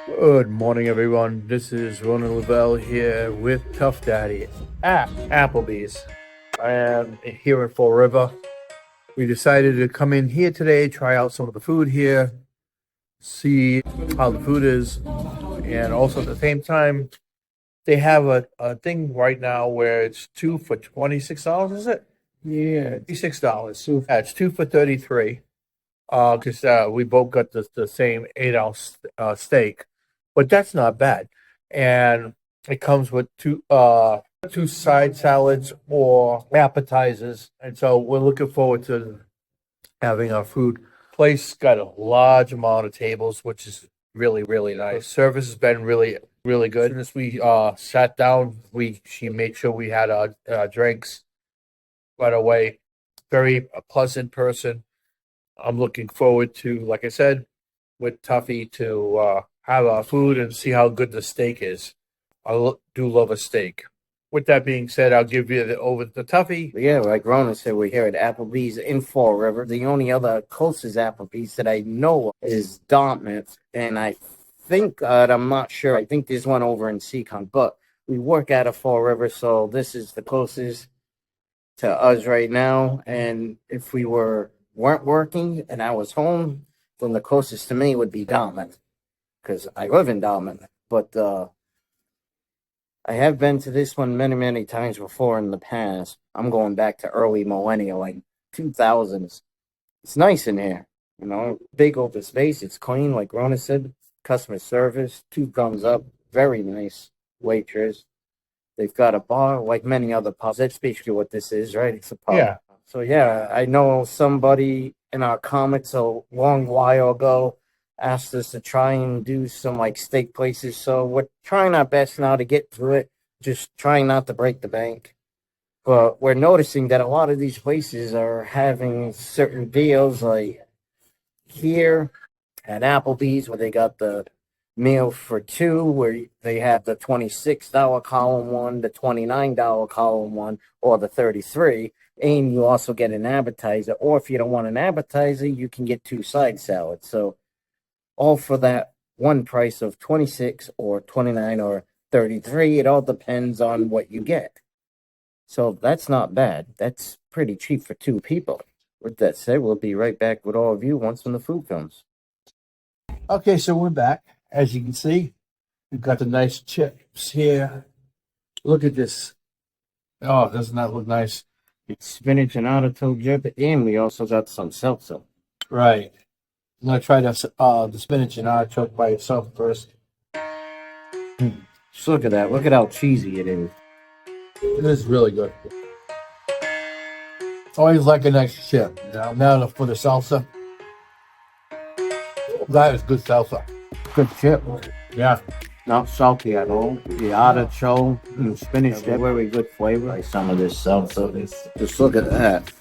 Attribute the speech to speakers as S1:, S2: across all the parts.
S1: Good morning, everyone. This is Ronan Louvel here with Tuff Daddy at Applebee's. I am here in Fall River. We decided to come in here today, try out some of the food here, see how the food is, and also at the same time, they have a thing right now where it's two for $26, is it?
S2: Yeah,
S1: $26. Yeah, it's two for 33. Because we both got the same 8 ounce steak, but that's not bad. And it comes with two side salads or appetizers, and so we're looking forward to having our food. Place got a large amount of tables, which is really nice. Service has been really good. As soon as we sat down, she made sure we had our drinks right away. Very pleasant person. I'm looking forward to, like I said, with Tuffy to have our food and see how good the steak is. Do love a steak. With that being said, I'll give you over to Tuffy.
S2: yeah, like Ronan said, we're here at Applebee's in Fall River. The only other closest Applebee's that I know of is Dartmouth, and I think, I'm not sure, I think there's one over in Seacon, but we work out of Fall River, so this is the closest to us right now. And if we weren't working and I was home, then the closest to me would be Dartmouth, because I live in Dartmouth. But I have been to this one many times before in the past. I'm going back to early millennial, like 2000s. It's nice in here, big open space. It's clean, like Rona said. Customer service, 2 thumbs up. Very nice waitress. They've got a bar like many other pubs. That's basically what this is, right? It's a pub.
S1: Yeah.
S2: So yeah, I know somebody in our comments a long while ago asked us to try and do some like steak places. So we're trying our best now to get through it, just trying not to break the bank. But we're noticing that a lot of these places are having certain deals, like here at Applebee's, where they got the meal for two, where they have the $26 column one, the $29 column one, or the 33, and you also get an appetizer. Or if you don't want an appetizer, you can get two side salads. So all for that one price of 26 or 29 or 33. It all depends on what you get. So that's not bad. That's pretty cheap for two people. With that said, we'll be right back with all of you once when the food comes.
S1: Okay, so we're back. As you can see, we've got the nice chips here. Look at this. Oh, doesn't that look nice?
S2: It's spinach and artichoke dip, and we also got some salsa.
S1: Right. I'm gonna try the spinach and artichoke by itself first.
S2: Just look at that. Look at how cheesy it is.
S1: It is really good. Always like a nice chip. Now for the salsa. That is good salsa.
S2: Good chip.
S1: Yeah.
S2: Not salty at all. The artichoke and spinach dip, very good flavor. Like some of this salsa. Just look at that.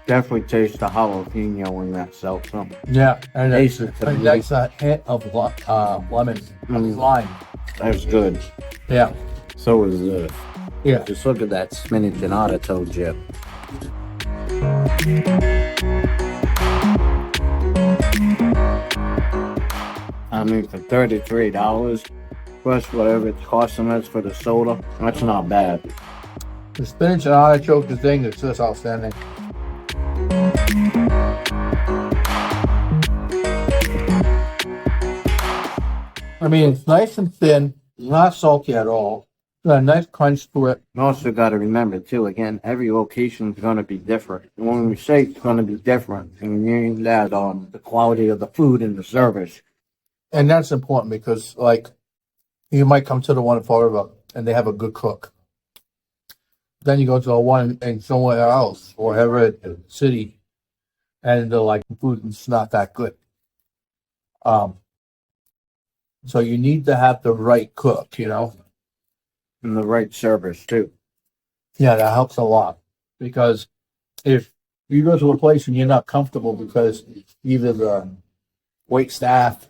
S2: Definitely taste the jalapeno in that salsa.
S1: Yeah, and
S2: Taste it.
S1: that's a hint of lemon, lime.
S2: That's good.
S1: Yeah,
S2: So is this.
S1: yeah.
S2: Just look at that spinach and artichoke dip. I mean, for $33 plus whatever it's costing us for the soda, that's not bad.
S1: The spinach and artichoke, the thing is just outstanding. I mean, it's nice and thin, not salty at all. Got a nice crunch to it.
S2: You also got to remember, too, again, every location is going to be different. And when we say it's going to be different, and you mean that on the quality of the food and the service.
S1: And that's important because, like, you might come to the one in Fall River and they have a good cook. Then you go to a one in somewhere else, or wherever city, and they're like, food is not that good. So you need to have the right cook,
S2: And the right service, too.
S1: Yeah, that helps a lot. Because if you go to a place and you're not comfortable because either the wait staff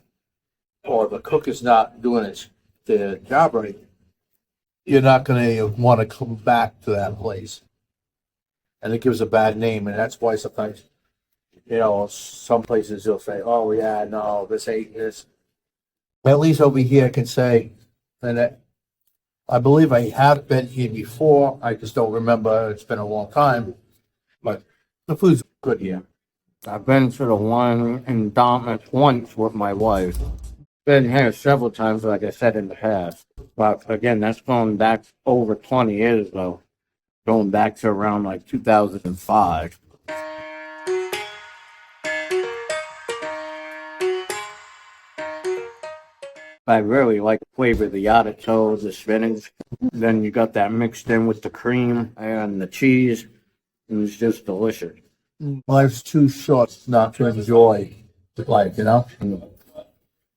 S1: or the cook is not doing the job right, you're not going to want to come back to that place. And it gives a bad name. And that's why sometimes You know, some places you'll say, "Oh yeah, no, this ain't this." At least over here, I can say, and I believe I have been here before. I just don't remember. It's been a long time, but the food's good here.
S2: I've been to the one in Dartmouth once with my wife. Been here several times, like I said in the past. But again, that's going back over 20 years though. Going back to around like 2005. I really like the flavor of the artichokes, the spinach. Then you got that mixed in with the cream and the cheese. And it's just delicious.
S1: Life's too short not to enjoy life, you know?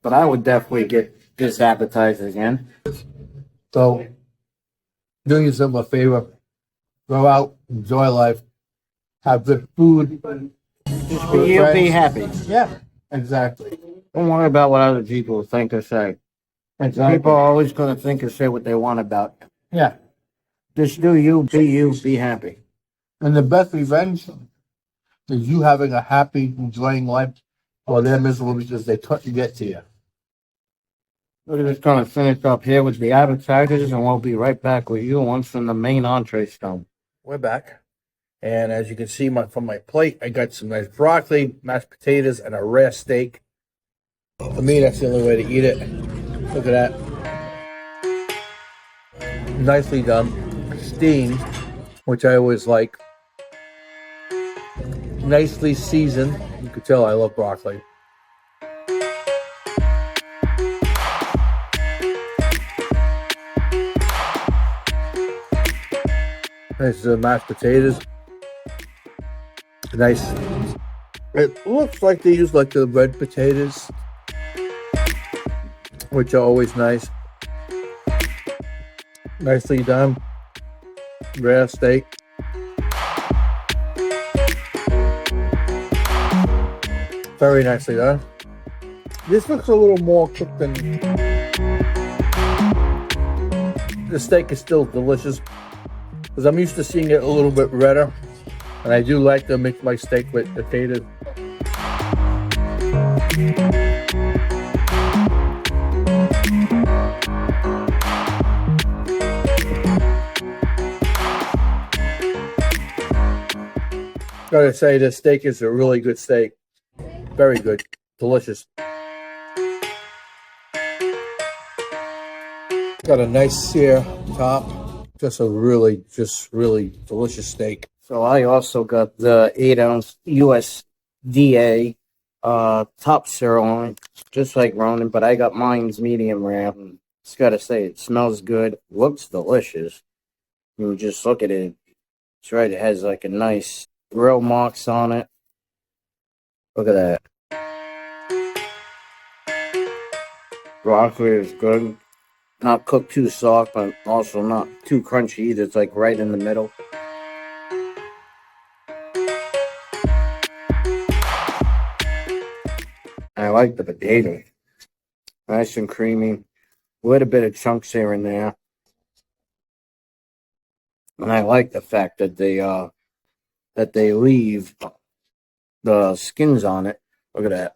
S2: But I would definitely get this appetizer again.
S1: So, do yourself a favor. Go out, enjoy life, have good food.
S2: Just be you, be happy.
S1: Yeah, exactly.
S2: Don't worry about what other people think or say.
S1: Exactly.
S2: People are always going to think or say what they want about you.
S1: Yeah.
S2: Just do you, be happy.
S1: And the best revenge is you having a happy, enjoying life while they're miserable because they couldn't get to you.
S2: We're just going to finish up here with the appetizers, and we'll be right back with you once the main entree's done.
S1: We're back. And as you can see from my plate, I got some nice broccoli, mashed potatoes, and a rare steak. For me, that's the only way to eat it. Look at that. Nicely done. Steamed, which I always like. Nicely seasoned. You can tell I love broccoli. Nice mashed potatoes. Nice. It looks like they use like the red potatoes, which are always nice. Nicely done. Rare steak. Very nicely done. This looks a little more cooked than the steak is still delicious because I'm used to seeing it a little bit redder, and I do like to mix my steak with potatoes. Gotta say, this steak is a really good steak. Very good. Delicious. Got a nice sear top. Just really delicious steak.
S2: So I also got the 8-ounce USDA top sirloin, just like Ronan, but I got mine's medium rare. Just gotta say, it smells good, looks delicious. You just look at it. It's right. It has like a nice grill marks on it. Look at that. Broccoli is good. Not cooked too soft, but also not too crunchy either. It's like right in the middle. I like the potato. Nice and creamy. A little bit of chunks here and there. And I like the fact that they leave the skins on it. Look at that.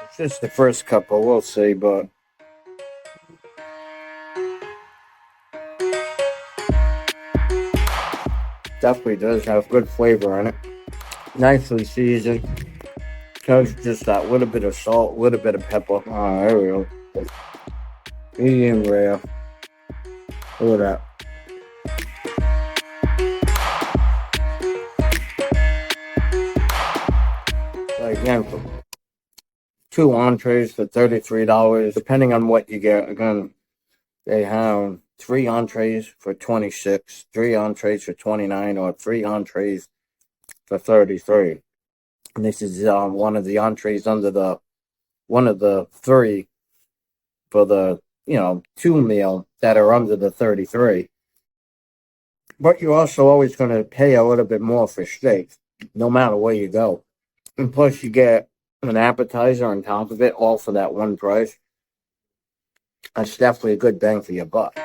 S2: It's just the first couple, we'll see, but definitely does have good flavor in it. Nicely seasoned. Just that little bit of salt, little bit of pepper. Oh, there we go. Medium rare. Look at that. Again, for 2 entrees for $33, depending on what you get. Again, they have 3 entrees for $26, 3 entrees for $29, or 3 entrees for $33. And this is one of the entrees under one of the 3 for the 2 meal that are under the $33. But you're also always going to pay a little bit more for steak, no matter where you go. And plus, you get an appetizer on top of it, all for that one price. That's definitely a good bang for your buck.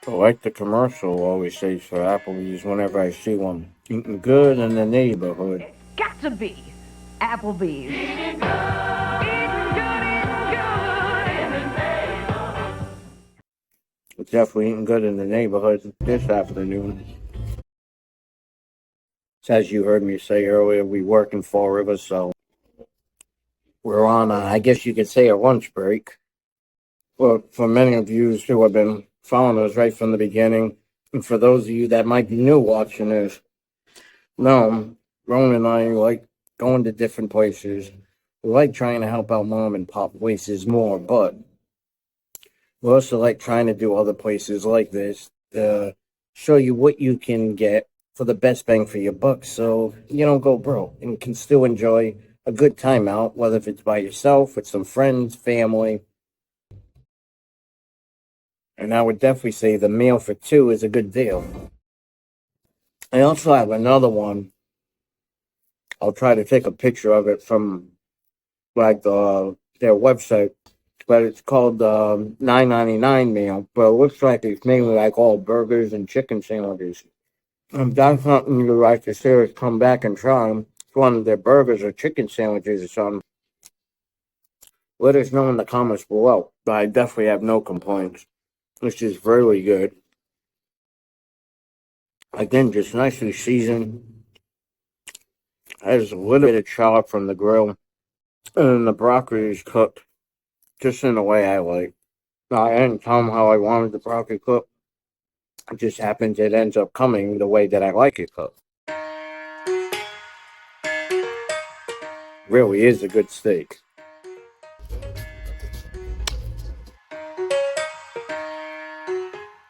S2: Like the commercial always says for Applebee's whenever I see one. Eating good in the neighborhood.
S3: It's got to be Applebee's.
S2: It's definitely eating good in the neighborhood this afternoon. As you heard me say earlier, we work in Fall River, so we're on, I guess you could say, a lunch break. Well, for many of you who have been following us right from the beginning, and for those of you that might be new watching this, no, Ronan and I like going to different places. We like trying to help out mom and pop places more, but we also like trying to do other places like this to show you what you can get for the best bang for your buck so you don't go broke and can still enjoy a good time out, whether if it's by yourself, with some friends, family. And I would definitely say the meal for two is a good deal. I also have another one. I'll try to take a picture of it from like their website, but it's called $9.99 meal. But it looks like it's mainly like all burgers and chicken sandwiches. If that's something you'd like to see us come back and try, one of their burgers or chicken sandwiches or something, let us know in the comments below. But I definitely have no complaints. It's just really good. Again, just nicely seasoned. Has a little bit of char from the grill. And the broccoli is cooked just in the way I like. I didn't tell them how I wanted the broccoli cooked. It just happens it ends up coming the way that I like it cooked. Really is a good steak.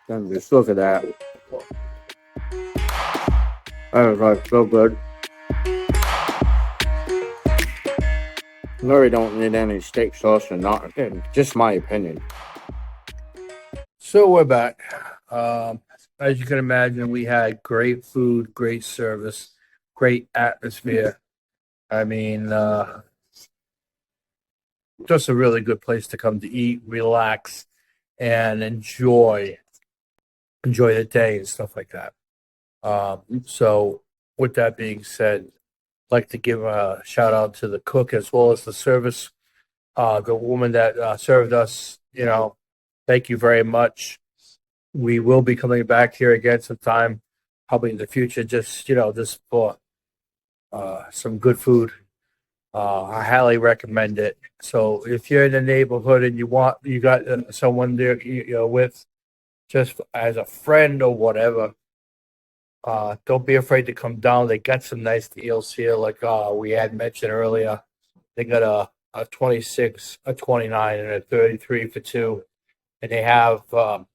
S2: And just look at that. That is like so good. You really don't need any steak sauce or not. Just my opinion.
S1: So we're back. As you can imagine, we had great food, great service, great atmosphere. I mean, just a really good place to come to eat, relax, and enjoy the day and stuff like that. So, with that being said, I'd like to give a shout out to the cook as well as the service. The woman that served us, thank you very much. We will be coming back here again sometime, probably in the future, just for some good food. I highly recommend it. So if you're in the neighborhood and you got someone there with, just as a friend or whatever, don't be afraid to come down. They got some nice deals here, like we had mentioned earlier. They got a 26, a 29, and a 33 for two, and they have a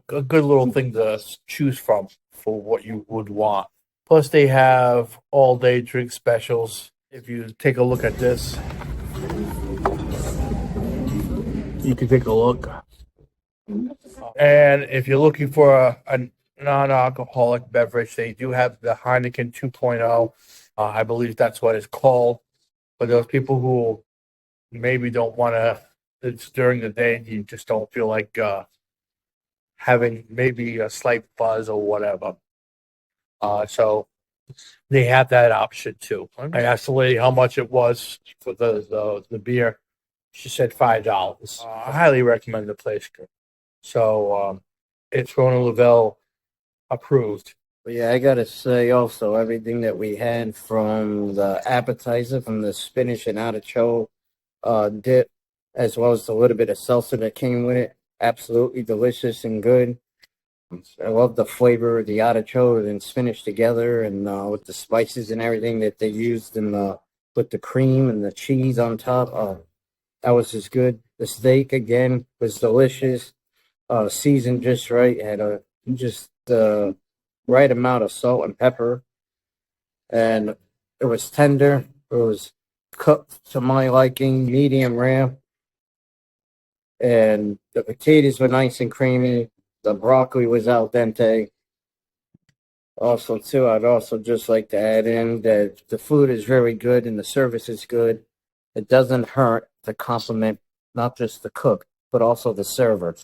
S1: good little thing to choose from for what you would want. Plus, they have all day drink specials. If you take a look at this, you can take a look. And if you're looking for a non-alcoholic beverage, they do have the Heineken 2.0. I believe that's what it's called. For those people who maybe don't want to, it's during the day, you just don't feel like having maybe a slight buzz or whatever. So they have that option too. I asked the lady how much it was for the beer. She said $5. I highly recommend the place. So it's Ronan Louvel approved.
S2: But yeah, I gotta say also everything that we had from the appetizer, from the spinach and artichoke dip, as well as the little bit of salsa that came with it, absolutely delicious and good. I love the flavor of the artichoke and spinach together, and with the spices and everything that they used in the with the cream and the cheese on top. That was just good. The steak again was delicious, seasoned just right. Had a just the right amount of salt and pepper, and it was tender. It was cooked to my liking, medium rare, and the potatoes were nice and creamy. The broccoli was al dente. Also, too, I'd also just like to add in that the food is very good and the service is good. It doesn't hurt to compliment not just the cook, but also the server.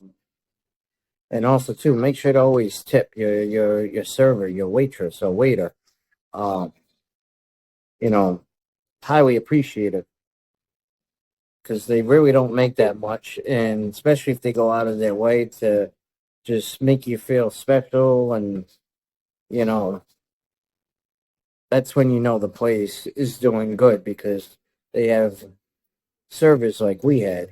S2: And also too, make sure to always tip your server, your waitress or waiter. You know, highly appreciated because they really don't make that much, and especially if they go out of their way to just make you feel special, and you know, that's when you know the place is doing good because they have service like we had.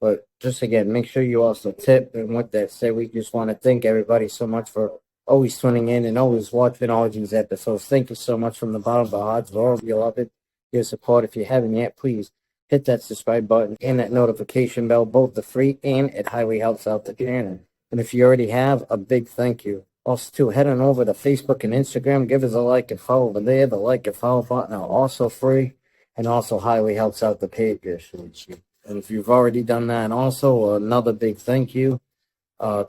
S2: But just again, make sure you also tip. And with that said, we just want to thank everybody so much for always tuning in and always watching all of these episodes. Thank you so much from the bottom of our hearts for all of your love it, your support. If you haven't yet, please hit that subscribe button and that notification bell, both the free and it highly helps out the channel. And if you already have, a big thank you. Also, too, head on over to Facebook and Instagram. Give us a like and follow over there. The like and follow button are also free and also highly helps out the pages. And if you've already done that, also another big thank you.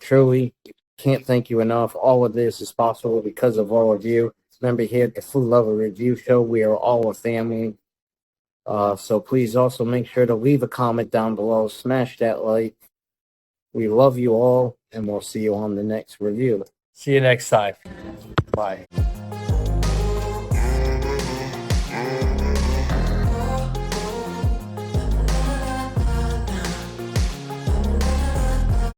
S2: Truly, can't thank you enough. All of this is possible because of all of you. Remember, here at the Food Luver Review Show, we are all a family. So please also make sure to leave a comment down below. Smash that like. We love you all, and we'll see you on the next review.
S1: See you next time.
S2: Bye.